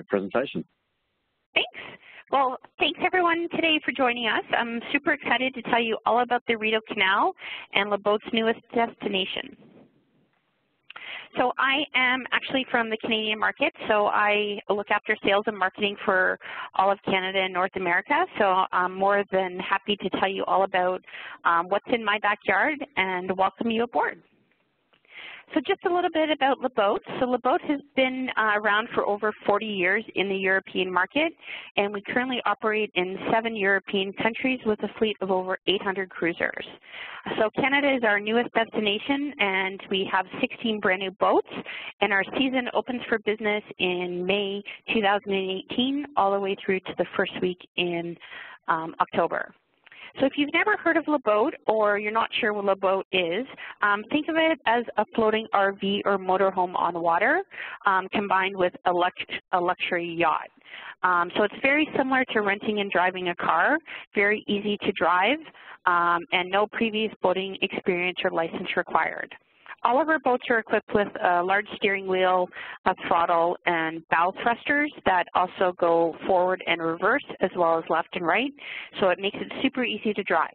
presentation. Thanks. Well, thanks everyone today for joining us. I'm super excited to tell you all about the Rideau Canal and LeBoat's newest destination. So I am actually from the Canadian market, so I look after sales and marketing for all of Canada and North America. So I'm more than happy to tell you all about what's in my backyard and welcome you aboard. So just a little bit about LeBoat. So LeBoat has been around for over 40 years in the European market, and we currently operate in 7 European countries with a fleet of over 800 cruisers. So Canada is our newest destination, and we have 16 brand new boats, and our season opens for business in May 2018 all the way through to the first week in October. So if you've never heard of LeBoat or you're not sure what LeBoat is, think of it as a floating RV or motorhome on water combined with a luxury yacht. So it's very similar to renting and driving a car, very easy to drive, and no previous boating experience or license required. All of our boats are equipped with a large steering wheel, a throttle, and bow thrusters that also go forward and reverse as well as left and right, so it makes it super easy to drive.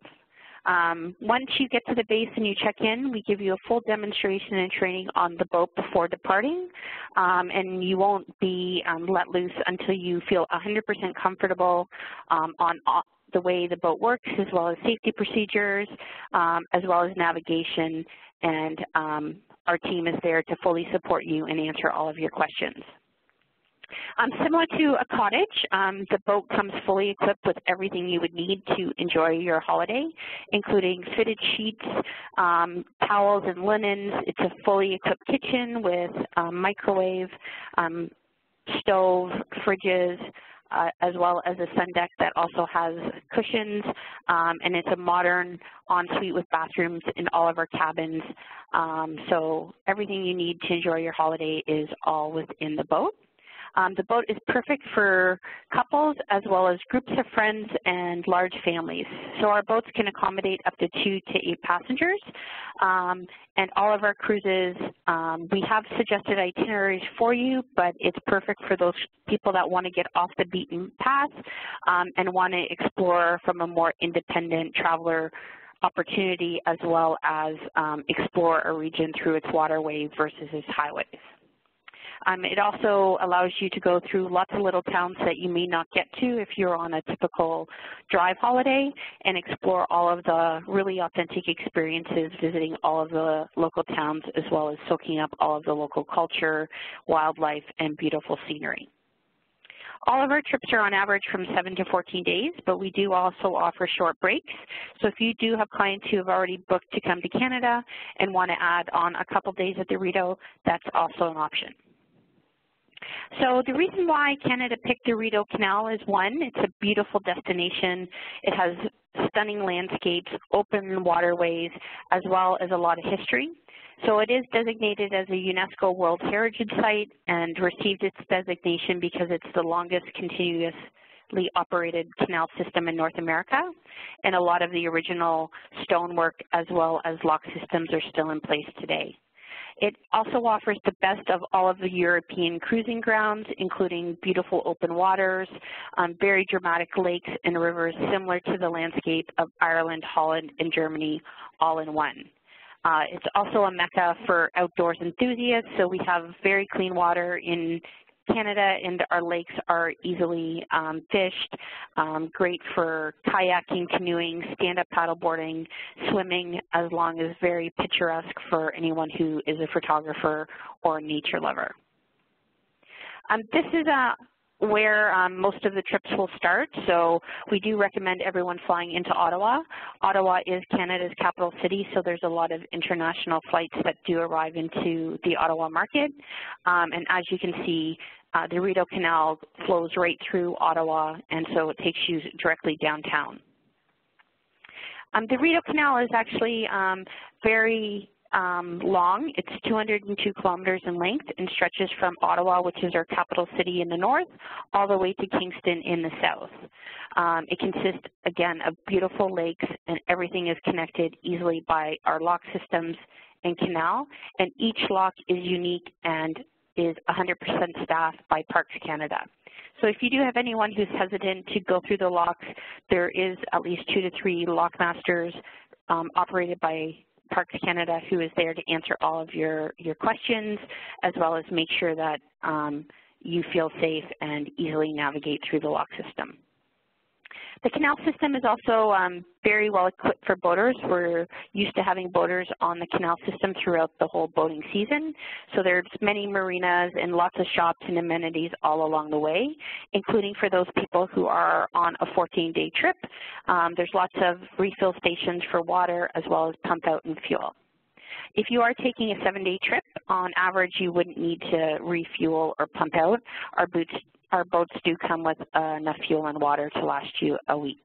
Once you get to the base and you check in, we give you a full demonstration and training on the boat before departing, and you won't be let loose until you feel 100% comfortable on the way the boat works, as well as safety procedures, as well as navigation, and our team is there to fully support you and answer all of your questions. Similar to a cottage, the boat comes fully equipped with everything you would need to enjoy your holiday, including fitted sheets, towels and linens. It's a fully equipped kitchen with microwave, stove, fridges, as well as a sun deck that also has cushions, and it's a modern ensuite with bathrooms in all of our cabins. So everything you need to enjoy your holiday is all within the boat. The boat is perfect for couples as well as groups of friends and large families. So our boats can accommodate up to 2 to 8 passengers. And all of our cruises, we have suggested itineraries for you, but it's perfect for those people that want to get off the beaten path and want to explore from a more independent traveler opportunity, as well as explore a region through its waterway versus its highways. It also allows you to go through lots of little towns that you may not get to if you're on a typical drive holiday, and explore all of the really authentic experiences visiting all of the local towns, as well as soaking up all of the local culture, wildlife, and beautiful scenery. All of our trips are on average from 7 to 14 days, but we do also offer short breaks. So if you do have clients who have already booked to come to Canada and want to add on a couple days at the Rideau, that's also an option. So the reason why Canada picked the Rideau Canal is, one, it's a beautiful destination. It has stunning landscapes, open waterways, as well as a lot of history. So it is designated as a UNESCO World Heritage Site and received its designation because it's the longest continuously operated canal system in North America, and a lot of the original stonework as well as lock systems are still in place today. It also offers the best of all of the European cruising grounds, including beautiful open waters, very dramatic lakes and rivers similar to the landscape of Ireland, Holland, and Germany all in one. It's also a mecca for outdoors enthusiasts, so we have very clean water in Canada, and our lakes are easily fished, great for kayaking, canoeing, stand-up paddleboarding, swimming, as long as very picturesque for anyone who is a photographer or a nature lover. This is where most of the trips will start, so we do recommend everyone flying into Ottawa. Ottawa is Canada's capital city, so there's a lot of international flights that do arrive into the Ottawa market. And as you can see, the Rideau Canal flows right through Ottawa, and so it takes you directly downtown. The Rideau Canal is actually very long. It's 202 kilometers in length and stretches from Ottawa, which is our capital city in the north, all the way to Kingston in the south. It consists, again, of beautiful lakes, and everything is connected easily by our lock systems and canal, and each lock is unique and is 100% staffed by Parks Canada. So if you do have anyone who's hesitant to go through the locks, there is at least 2 to 3 lock masters operated by Parks Canada who is there to answer all of your questions, as well as make sure that you feel safe and easily navigate through the lock system. The canal system is also very well equipped for boaters. We're used to having boaters on the canal system throughout the whole boating season. So there's many marinas and lots of shops and amenities all along the way, including for those people who are on a 14-day trip. There's lots of refill stations for water as well as pump out and fuel. If you are taking a 7-day trip, on average you wouldn't need to refuel or pump out. Our boats do come with enough fuel and water to last you a week.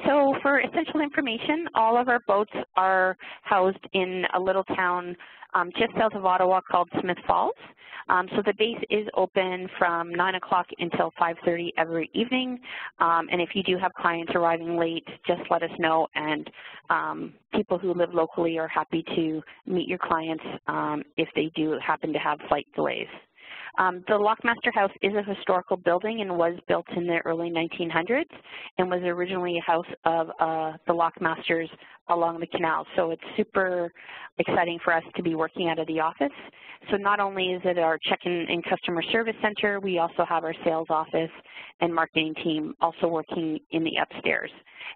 So for essential information, all of our boats are housed in a little town just south of Ottawa called Smith Falls. So the base is open from 9 o'clock until 5:30 every evening. And if you do have clients arriving late, just let us know, and people who live locally are happy to meet your clients if they do happen to have flight delays. The Lockmaster House is a historical building and was built in the early 1900s and was originally a house of the Lockmasters along the canal. So it's super exciting for us to be working out of the office. So not only is it our check-in and customer service center, we also have our sales office and marketing team also working in the upstairs.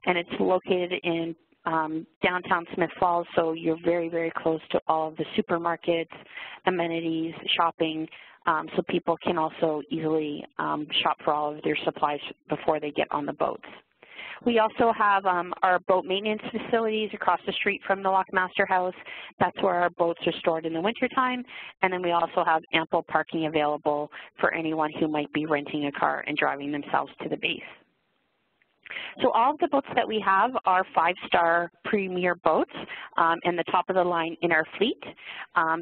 And it's located in downtown Smith Falls, so you're very, very close to all of the supermarkets, amenities, shopping, so people can also easily shop for all of their supplies before they get on the boats. We also have our boat maintenance facilities across the street from the Lockmaster House. That's where our boats are stored in the wintertime. And then we also have ample parking available for anyone who might be renting a car and driving themselves to the base. So all of the boats that we have are 5-star premier boats and the top of the line in our fleet.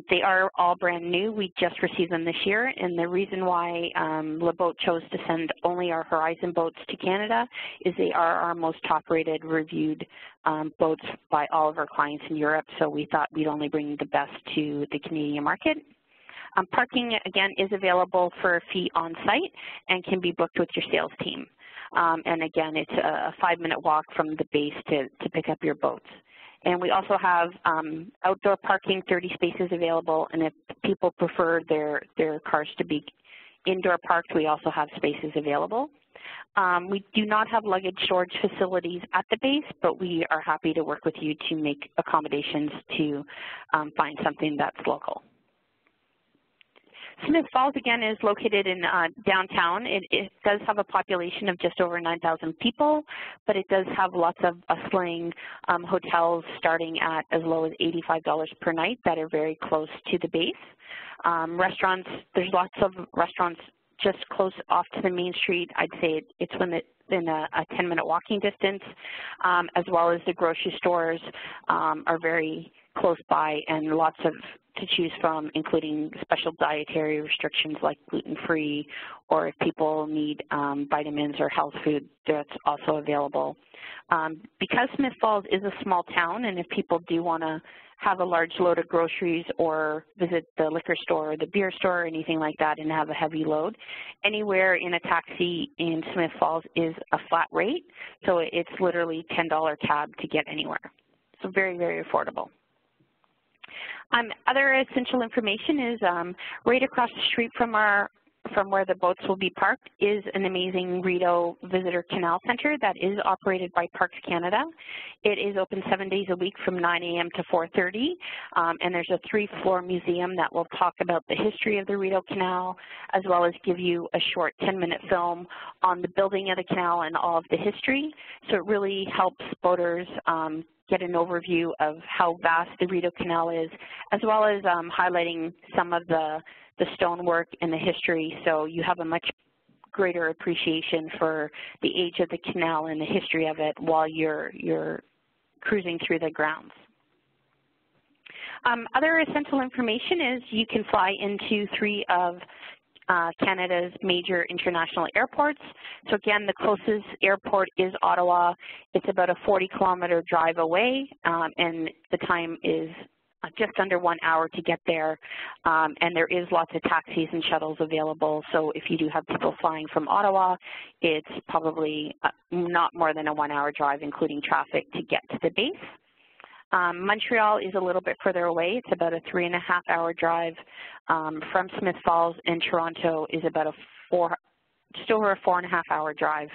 They are all brand new. We just received them this year, and the reason why LeBoat chose to send only our Horizon boats to Canada is they are our most top-rated, reviewed boats by all of our clients in Europe, so we thought we'd only bring the best to the Canadian market. Parking, again, is available for a fee on site and can be booked with your sales team. And again, it's a 5-minute walk from the base to pick up your boats. And we also have outdoor parking, 30 spaces available, and if people prefer their cars to be indoor parked, we also have spaces available. We do not have luggage storage facilities at the base, but we are happy to work with you to make accommodations to find something that's local. Smith Falls, again, is located in downtown. It does have a population of just over 9,000 people, but it does have lots of bustling hotels starting at as low as $85 per night that are very close to the base. Restaurants, there's lots of restaurants just close off to the main street. I'd say it's within a 10-minute walking distance, as well as the grocery stores are very close by, and lots to choose from, including special dietary restrictions like gluten-free, or if people need vitamins or health food, that's also available. Because Smith Falls is a small town, and if people do want to have a large load of groceries or visit the liquor store or the beer store or anything like that and have a heavy load, anywhere in a taxi in Smith Falls is a flat rate, so it's literally $10 cab to get anywhere. So very, very affordable. Other essential information is right across the street from where the boats will be parked is an amazing Rideau Visitor Canal Center that is operated by Parks Canada. It is open 7 days a week from 9 a.m. to 4:30, and there's a 3-floor museum that will talk about the history of the Rideau Canal, as well as give you a short 10-minute film on the building of the canal and all of the history. So it really helps boaters get an overview of how vast the Rideau Canal is, as well as highlighting some of the stonework and the history, so you have a much greater appreciation for the age of the canal and the history of it while you're cruising through the grounds. Other essential information is you can fly into 3 of Canada's major international airports. So again, the closest airport is Ottawa. It's about a 40-kilometer drive away, and the time is just under 1 hour to get there, and there is lots of taxis and shuttles available. So if you do have people flying from Ottawa, it's probably not more than a 1 hour drive, including traffic, to get to the base. Montreal is a little bit further away. It's about a 3.5 hour drive from Smith Falls, and Toronto is about just over a 4.5 hour drive.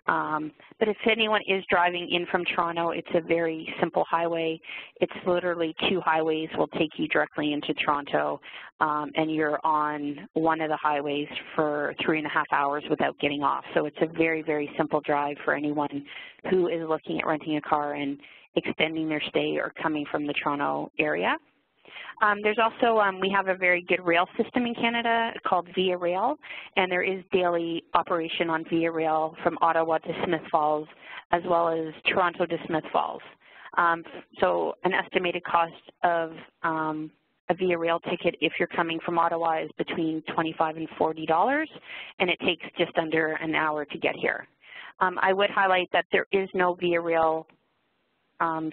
But if anyone is driving in from Toronto, it's a very simple highway. It's literally 2 highways will take you directly into Toronto, and you're on one of the highways for 3.5 hours without getting off. So it's a very, very simple drive for anyone who is looking at renting a car and extending their stay or coming from the Toronto area. There's also, we have a very good rail system in Canada called Via Rail, and there is daily operation on Via Rail from Ottawa to Smith Falls, as well as Toronto to Smith Falls. So an estimated cost of a Via Rail ticket if you're coming from Ottawa is between $25 and $40, and it takes just under an hour to get here. I would highlight that there is no Via Rail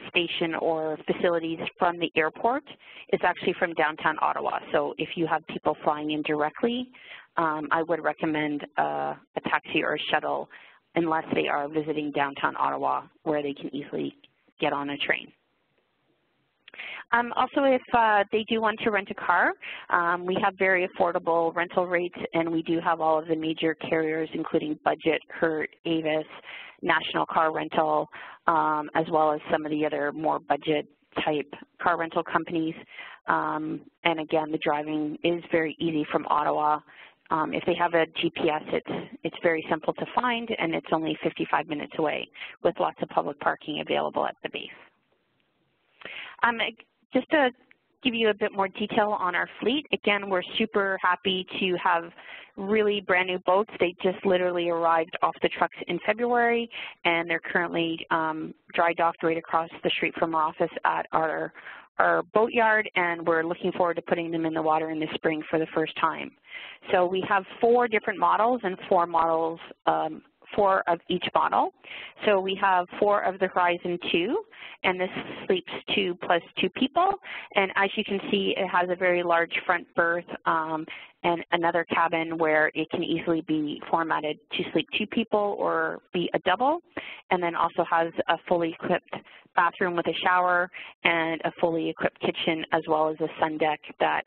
station or facilities from the airport. It's actually from downtown Ottawa. So if you have people flying in directly, I would recommend a taxi or a shuttle unless they are visiting downtown Ottawa, where they can easily get on a train. Also, if they do want to rent a car, we have very affordable rental rates, and we do have all of the major carriers, including Budget, Hertz, Avis, National Car Rental, as well as some of the other more budget-type car rental companies. And again, the driving is very easy from Ottawa. If they have a GPS, it's very simple to find, and it's only 55 minutes away with lots of public parking available at the base. Just to give you a bit more detail on our fleet, again, we're super happy to have really brand new boats. They just literally arrived off the trucks in February, and they're currently dry docked right across the street from our office at our boat yard, and we're looking forward to putting them in the water in the spring for the first time. So we have 4 different models and 4 models, 4 of each model. So we have 4 of the Horizon 2, and this sleeps 2 plus 2 people. And as you can see, it has a very large front berth and another cabin where it can easily be formatted to sleep 2 people or be a double, and then also has a fully equipped bathroom with a shower and a fully equipped kitchen, as well as a sun deck that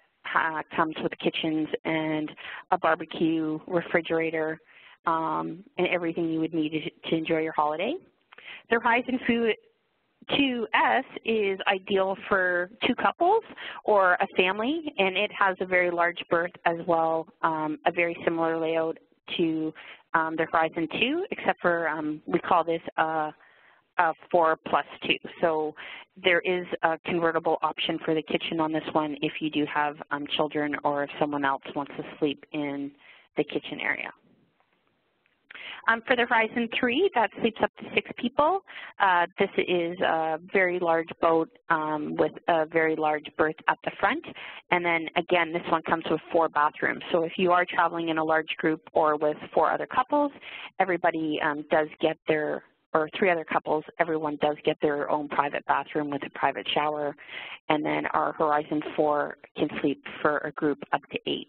comes with kitchens and a barbecue, refrigerator, and everything you would need to enjoy your holiday. The Horizon 2S is ideal for 2 couples or a family, and it has a very large berth as well, a very similar layout to the Horizon 2, except for we call this a 4+2. So there is a convertible option for the kitchen on this one if you do have children or if someone else wants to sleep in the kitchen area. For the Horizon 3, that sleeps up to 6 people. This is a very large boat with a very large berth at the front. And then again, this one comes with 4 bathrooms. So if you are traveling in a large group or with 4 other couples, everybody does get their, or 3 other couples, everyone does get their own private bathroom with a private shower. And then our Horizon 4 can sleep for a group up to 8.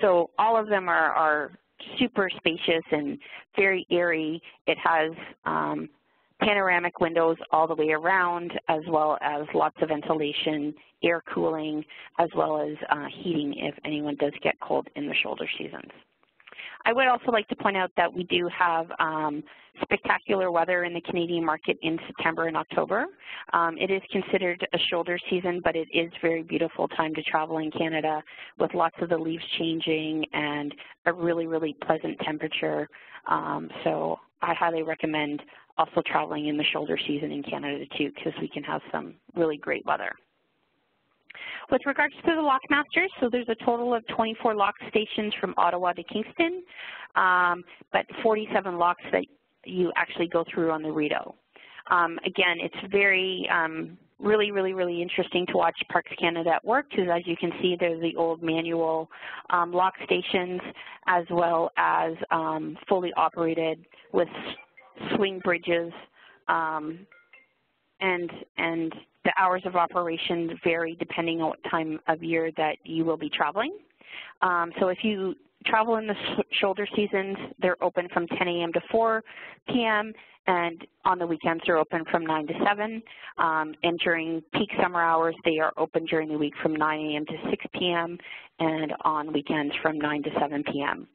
So all of them are super spacious and very airy. It has panoramic windows all the way around, as well as lots of ventilation, air cooling, as well as heating if anyone does get cold in the shoulder seasons. I would also like to point out that we do have spectacular weather in the Canadian market in September and October. It is considered a shoulder season, but it is a very beautiful time to travel in Canada with lots of the leaves changing and a really, really pleasant temperature. So I highly recommend also traveling in the shoulder season in Canada too, because we can have some really great weather. With regards to the LockMasters, so there's a total of 24 lock stations from Ottawa to Kingston, but 47 locks that you actually go through on the Rideau. Again, it's very, really interesting to watch Parks Canada at work, because as you can see, there's the old manual lock stations, as well as fully operated with swing bridges and the hours of operation vary depending on what time of year that you will be traveling. So if you travel in the shoulder seasons, they're open from 10 a.m. to 4 p.m., and on the weekends they're open from 9 to 7. And during peak summer hours, they are open during the week from 9 a.m. to 6 p.m., and on weekends from 9 to 7 p.m.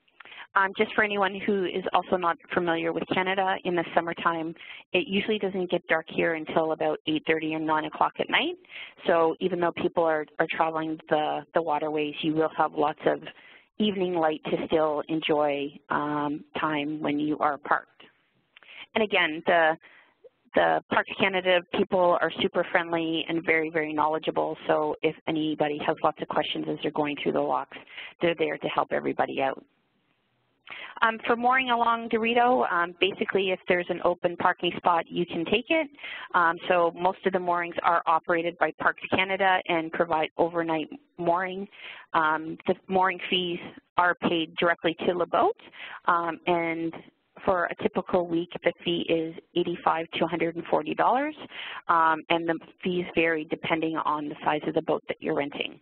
Just for anyone who is also not familiar with Canada, in the summertime, it usually doesn't get dark here until about 8:30 or 9 o'clock at night. So even though people are traveling the waterways, you will have lots of evening light to still enjoy time when you are parked. And again, the Parks Canada people are super friendly and very, very knowledgeable, so if anybody has lots of questions as they're going through the locks, they're there to help everybody out. For mooring along the Rideau, basically if there's an open parking spot, you can take it. So most of the moorings are operated by Parks Canada and provide overnight mooring. The mooring fees are paid directly to LeBoat, and for a typical week, the fee is $85 to $140, and the fees vary depending on the size of the boat that you're renting.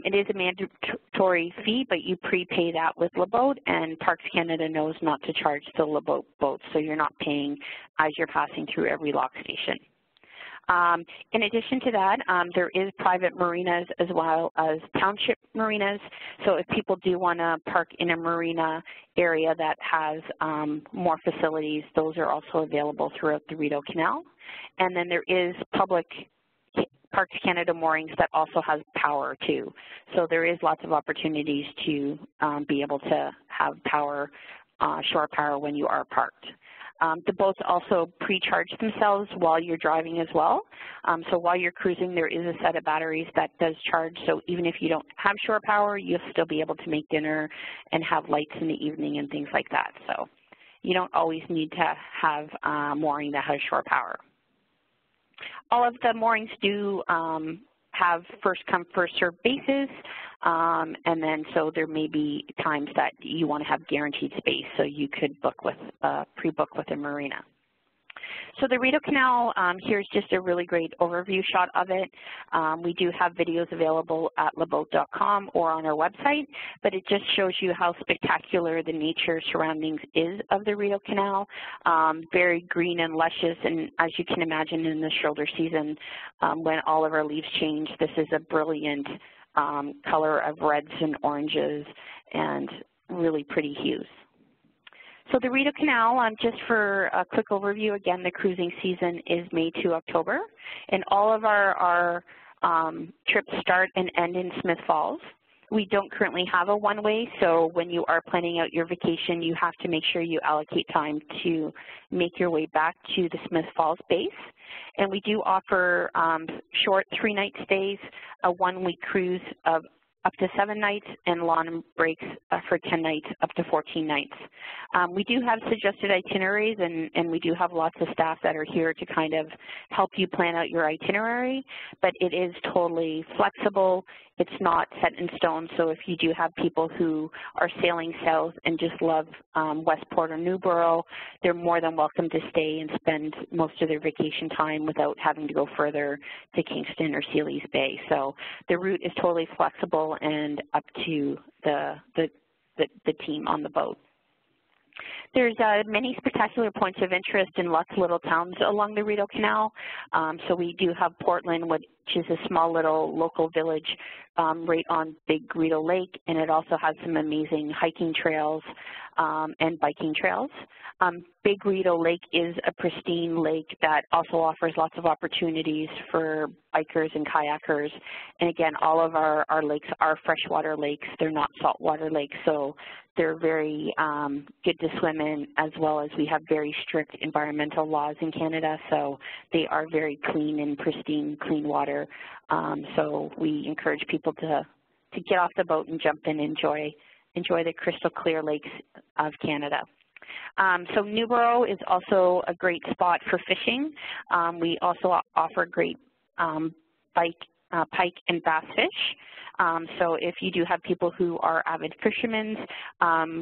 It is a mandatory fee, but you prepay that with LeBoat, and Parks Canada knows not to charge the LeBoat boats, so you're not paying as you're passing through every lock station. In addition to that, there is private marinas as well as township marinas. So if people do want to park in a marina area that has more facilities, those are also available throughout the Rideau Canal. And then there is public Parks Canada moorings that also has power too. So there is lots of opportunities to be able to have power, shore power when you are parked. The boats also pre-charge themselves while you're driving as well. So while you're cruising, there is a set of batteries that does charge. So even if you don't have shore power, you'll still be able to make dinner and have lights in the evening and things like that. So you don't always need to have mooring that has shore power. All of the moorings do have first come, first served bases, and then so there may be times that you want to have guaranteed space, so you could book with pre-book with a marina. So the Rideau Canal, here's just a really great overview shot of it. We do have videos available at leboat.com or on our website, but it just shows you how spectacular the nature surroundings is of the Rideau Canal. Very green and luscious, and as you can imagine in the shoulder season, when all of our leaves change, this is a brilliant color of reds and oranges and really pretty hues. So the Rideau Canal, just for a quick overview, again, the cruising season is May to October, and all of our trips start and end in Smith Falls. We don't currently have a one-way, so when you are planning out your vacation, you have to make sure you allocate time to make your way back to the Smith Falls base. And we do offer short 3-night stays, a 1-week cruise of up to 7 nights, and lawn breaks for 10 nights, up to 14 nights. We do have suggested itineraries, and we do have lots of staff that are here to kind of help you plan out your itinerary, but it is totally flexible. It's not set in stone, so if you do have people who are sailing south and just love Westport or Newborough, they're more than welcome to stay and spend most of their vacation time without having to go further to Kingston or Sealy's Bay. So the route is totally flexible and up to the team on the boat. There's many spectacular points of interest in lots of little towns along the Rideau Canal. So we do have Portland, which is a small little local village right on Big Rideau Lake, and it also has some amazing hiking trails and biking trails. Big Rideau Lake is a pristine lake that also offers lots of opportunities for bikers and kayakers. And again, all of our lakes are freshwater lakes. They're not saltwater lakes, so they're very good to swim in, as well as we have very strict environmental laws in Canada, so they are very clean and pristine, clean water. So we encourage people to get off the boat and jump in and enjoy the crystal clear lakes of Canada. So Newborough is also a great spot for fishing. We also offer great pike and bass fish. So if you do have people who are avid fishermen,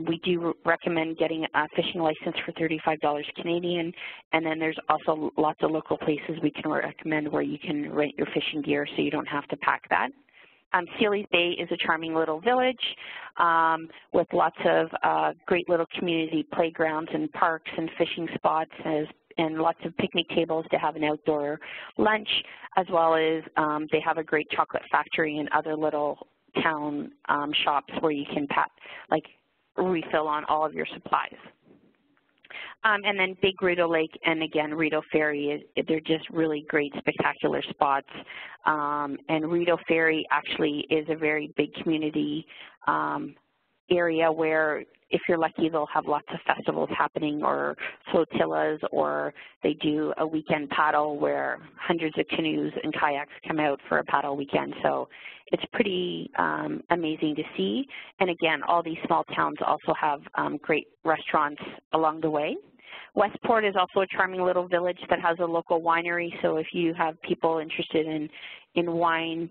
we do recommend getting a fishing license for $35 Canadian, and then there's also lots of local places we can recommend where you can rent your fishing gear so you don't have to pack that. Sealy's Bay is a charming little village with lots of great little community playgrounds and parks and fishing spots and lots of picnic tables to have an outdoor lunch, as well as they have a great chocolate factory and other little town shops where you can refill on all of your supplies. And then Big Rideau Lake and, again, Rideau Ferry, they're just really great, spectacular spots. And Rideau Ferry actually is a very big community area where, if you're lucky, they'll have lots of festivals happening or flotillas, or they do a weekend paddle where hundreds of canoes and kayaks come out for a paddle weekend. So it's pretty amazing to see. And again, all these small towns also have great restaurants along the way. Westport is also a charming little village that has a local winery. So if you have people interested in wine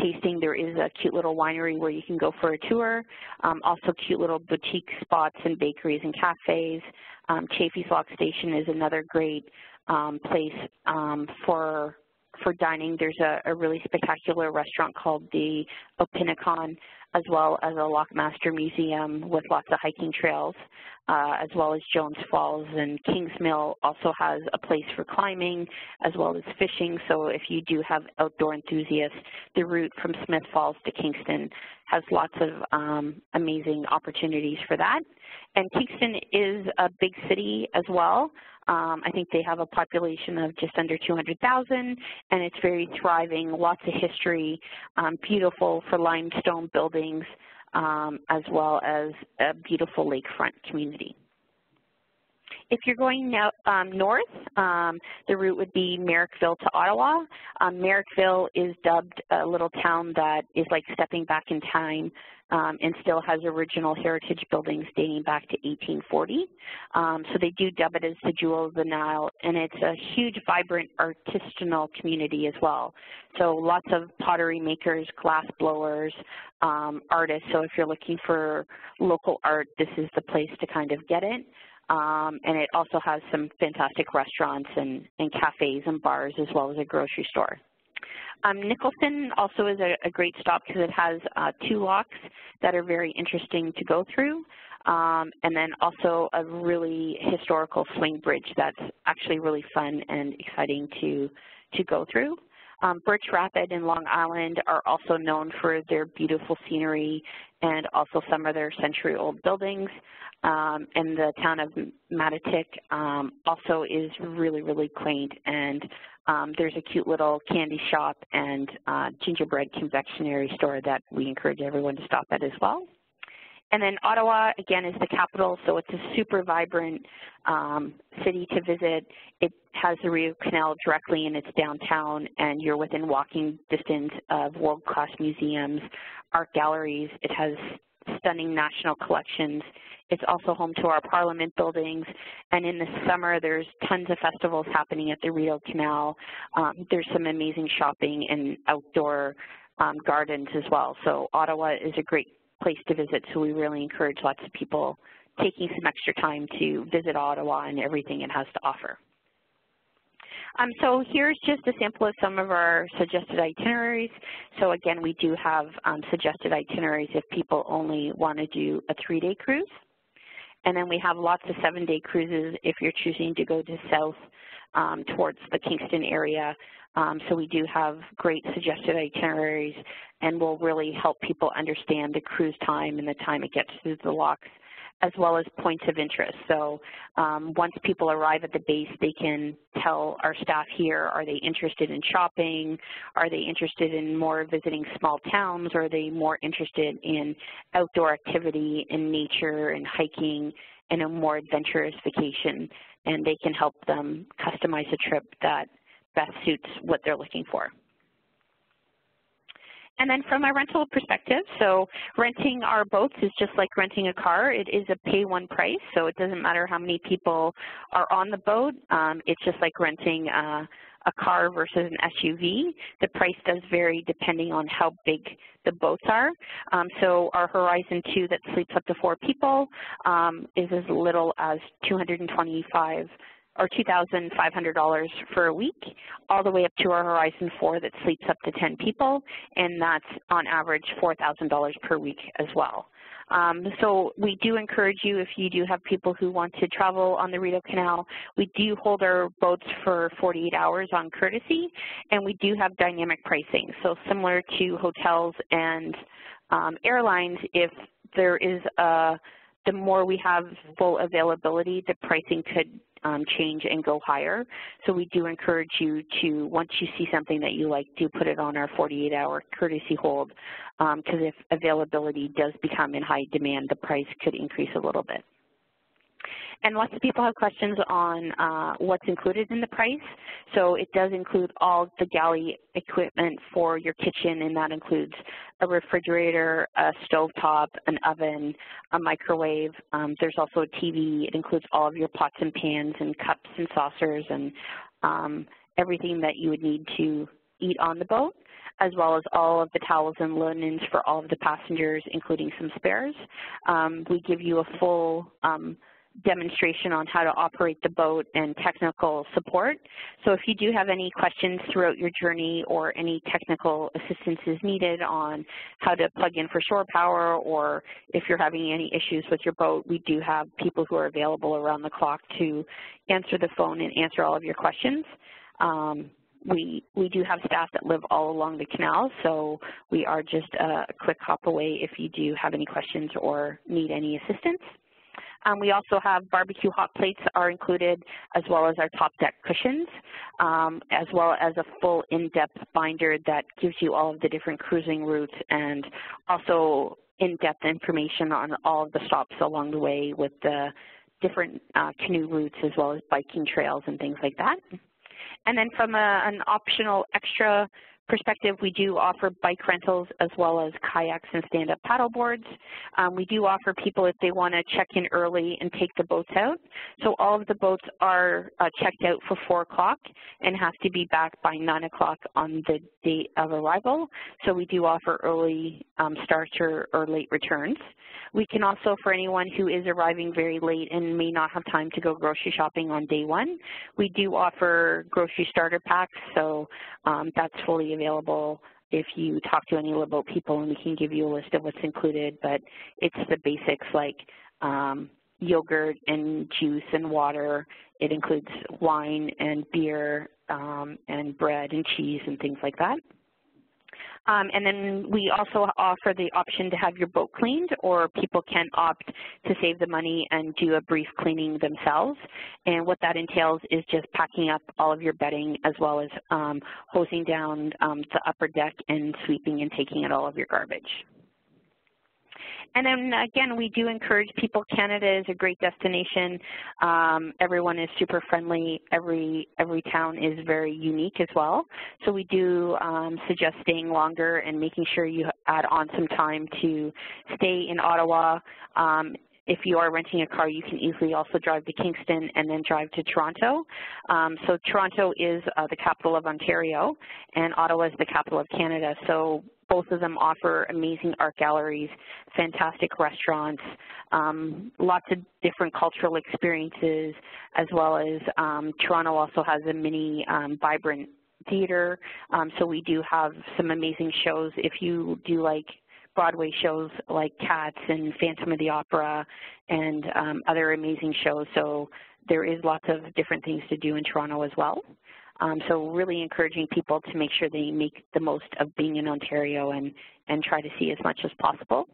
tasting, there is a cute little winery where you can go for a tour. Also cute little boutique spots and bakeries and cafes. Chaffee's Lock Station is another great place for dining. There's a really spectacular restaurant called the Opinacon, as well as a Lockmaster Museum with lots of hiking trails, as well as Jones Falls. And Kings Mill also has a place for climbing as well as fishing. So if you do have outdoor enthusiasts, the route from Smith Falls to Kingston has lots of amazing opportunities for that. And Kingston is a big city as well. I think they have a population of just under 200,000, and it's very thriving, lots of history, beautiful for limestone buildings, as well as a beautiful lakefront community. If you're going now, north, the route would be Merrickville to Ottawa. Merrickville is dubbed a little town that is like stepping back in time and still has original heritage buildings dating back to 1840. So they do dub it as the Jewel of the Nile, and it's a huge, vibrant, artisanal community as well. So lots of pottery makers, glass blowers, artists. So if you're looking for local art, this is the place to kind of get it. And it also has some fantastic restaurants and cafes and bars, as well as a grocery store. Nicholson also is a great stop because it has 2 locks that are very interesting to go through, and then also a really historical swing bridge that's actually really fun and exciting to go through. Birch Rapid and Long Island are also known for their beautiful scenery and also some of their century-old buildings. And the town of Mattituck also is really, really quaint, and there's a cute little candy shop and gingerbread confectionery store that we encourage everyone to stop at as well. And then Ottawa, again, is the capital, so it's a super vibrant city to visit. It has the Rideau Canal directly in its downtown, and you're within walking distance of world-class museums, art galleries. It has stunning national collections. It's also home to our Parliament buildings, and in the summer there's tons of festivals happening at the Rideau Canal. There's some amazing shopping and outdoor gardens as well. So Ottawa is a great place to visit, so we really encourage lots of people taking some extra time to visit Ottawa and everything it has to offer. So here's just a sample of some of our suggested itineraries. So again, we do have suggested itineraries if people only want to do a 3-day cruise. And then we have lots of 7-day cruises if you're choosing to go to south towards the Kingston area. So we do have great suggested itineraries, and will really help people understand the cruise time and the time it gets through the locks, as well as points of interest. So once people arrive at the base, they can tell our staff here, are they interested in shopping? Are they interested in more visiting small towns? Or are they more interested in outdoor activity and nature and hiking and a more adventurous vacation? And they can help them customize a trip that best suits what they're looking for. And then from a rental perspective, so renting our boats is just like renting a car. It is a pay-one price, so it doesn't matter how many people are on the boat. It's just like renting a a car versus an SUV. The price does vary depending on how big the boats are. So our Horizon 2 that sleeps up to 4 people is as little as $225 or $2,500 for a week, all the way up to our Horizon 4 that sleeps up to 10 people, and that's on average $4,000 per week as well. So we do encourage you, if you do have people who want to travel on the Rideau Canal, we do hold our boats for 48 hours on courtesy, and we do have dynamic pricing. So similar to hotels and airlines, if there is the more we have full availability, the pricing could change and go higher. So we do encourage you to, once you see something that you like, do put it on our 48-hour courtesy hold, because if availability does become in high demand, the price could increase a little bit. And lots of people have questions on what's included in the price. So it does include all the galley equipment for your kitchen, and that includes a refrigerator, a stovetop, an oven, a microwave. There's also a TV. It includes all of your pots and pans and cups and saucers and everything that you would need to eat on the boat, as well as all of the towels and linens for all of the passengers, including some spares. We give you a full demonstration on how to operate the boat and technical support. So if you do have any questions throughout your journey or any technical assistance is needed on how to plug in for shore power, or if you're having any issues with your boat, we do have people who are available around the clock to answer the phone and answer all of your questions. We do have staff that live all along the canal, so we are just a quick hop away if you do have any questions or need any assistance. We also have barbecue hot plates are included, as well as our top deck cushions, as well as a full in-depth binder that gives you all of the different cruising routes and also in-depth information on all of the stops along the way with the different canoe routes, as well as biking trails and things like that. And then from an optional extra perspective, we do offer bike rentals as well as kayaks and stand-up paddle boards. We do offer people, if they want to check in early and take the boats out. So all of the boats are checked out for 4 o'clock and have to be back by 9 o'clock on the date of arrival. So we do offer early starts or late returns. We can also, for anyone who is arriving very late and may not have time to go grocery shopping on day 1, we do offer grocery starter packs, so that's fully available if you talk to any boat people, and we can give you a list of what's included, but it's the basics like yogurt and juice and water. It includes wine and beer and bread and cheese and things like that. And then we also offer the option to have your boat cleaned, or people can opt to save the money and do a brief cleaning themselves. And what that entails is just packing up all of your bedding, as well as hosing down the upper deck and sweeping and taking out all of your garbage. And then again, we do encourage people. Canada is a great destination. Everyone is super friendly. Every town is very unique as well. So we do suggest staying longer and making sure you add on some time to stay in Ottawa. If you are renting a car, you can easily also drive to Kingston and then drive to Toronto. So Toronto is the capital of Ontario, and Ottawa is the capital of Canada. So both of them offer amazing art galleries, fantastic restaurants, lots of different cultural experiences, as well as Toronto also has a mini vibrant theater. So we do have some amazing shows. If you do like Broadway shows like Cats and Phantom of the Opera and other amazing shows, so there is lots of different things to do in Toronto as well. So really encouraging people to make sure they make the most of being in Ontario and try to see as much as possible.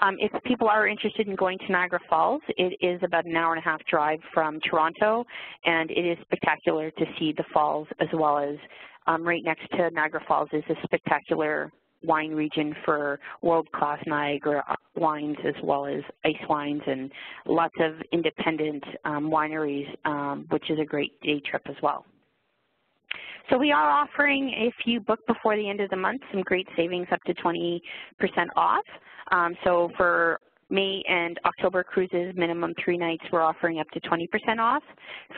If people are interested in going to Niagara Falls, it is about an hour-and-a-half drive from Toronto, and it is spectacular to see the falls, as well as right next to Niagara Falls is a spectacular wine region for world-class Niagara wines, as well as ice wines, and lots of independent wineries, which is a great day trip as well. So we are offering, if you book before the end of the month, some great savings up to 20% off. So for May and October cruises, minimum 3 nights, we're offering up to 20% off.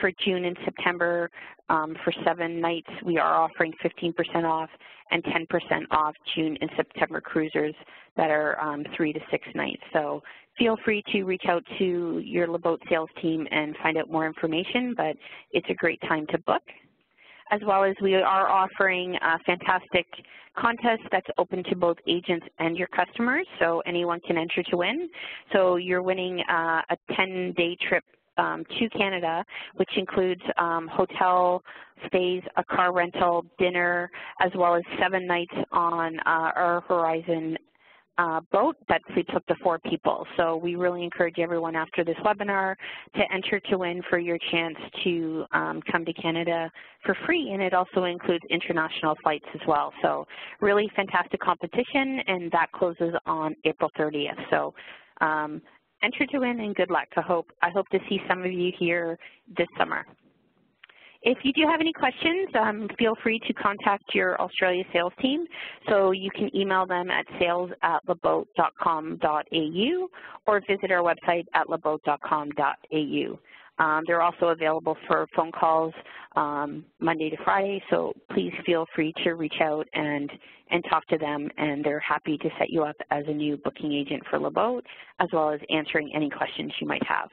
For June and September, for 7 nights, we are offering 15% off and 10% off June and September cruisers that are 3 to 6 nights. So feel free to reach out to your LeBoat sales team and find out more information, but it's a great time to book. As well as we are offering a fantastic contest that's open to both agents and your customers, so anyone can enter to win. So you're winning a 10-day trip to Canada, which includes hotel stays, a car rental, dinner, as well as 7 nights on our Horizon boat that sleeps up to 4 people. So we really encourage everyone after this webinar to enter to win for your chance to come to Canada for free, and it also includes international flights as well. So really fantastic competition, and that closes on April 30th. So enter to win, and good luck. I hope to see some of you here this summer. If you do have any questions, feel free to contact your Australia sales team. So you can email them at sales@leboat.com.au or visit our website at leboat.com.au. They're also available for phone calls Monday to Friday, so please feel free to reach out and talk to them, and they're happy to set you up as a new booking agent for LeBoat, as well as answering any questions you might have.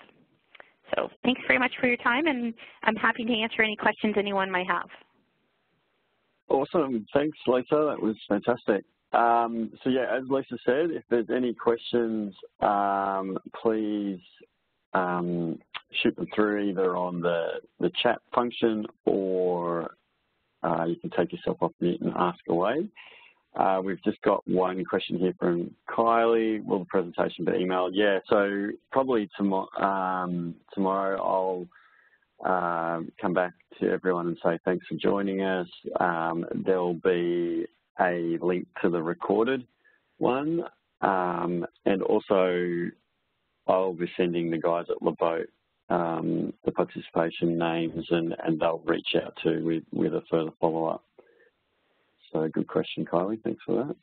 So thanks very much for your time, and I'm happy to answer any questions anyone might have. Awesome. Thanks, Lisa. That was fantastic. So, yeah, as Lisa said, if there's any questions, please shoot them through either on the chat function, or you can take yourself off mute and ask away. We've just got one question here from Kylie. Will the presentation be emailed? Yeah, so probably tomorrow I'll come back to everyone and say thanks for joining us. There'll be a link to the recorded one, and also I'll be sending the guys at LeBoat the participation names, and they'll reach out to with a further follow-up. So good question, Kylie. Thanks for that.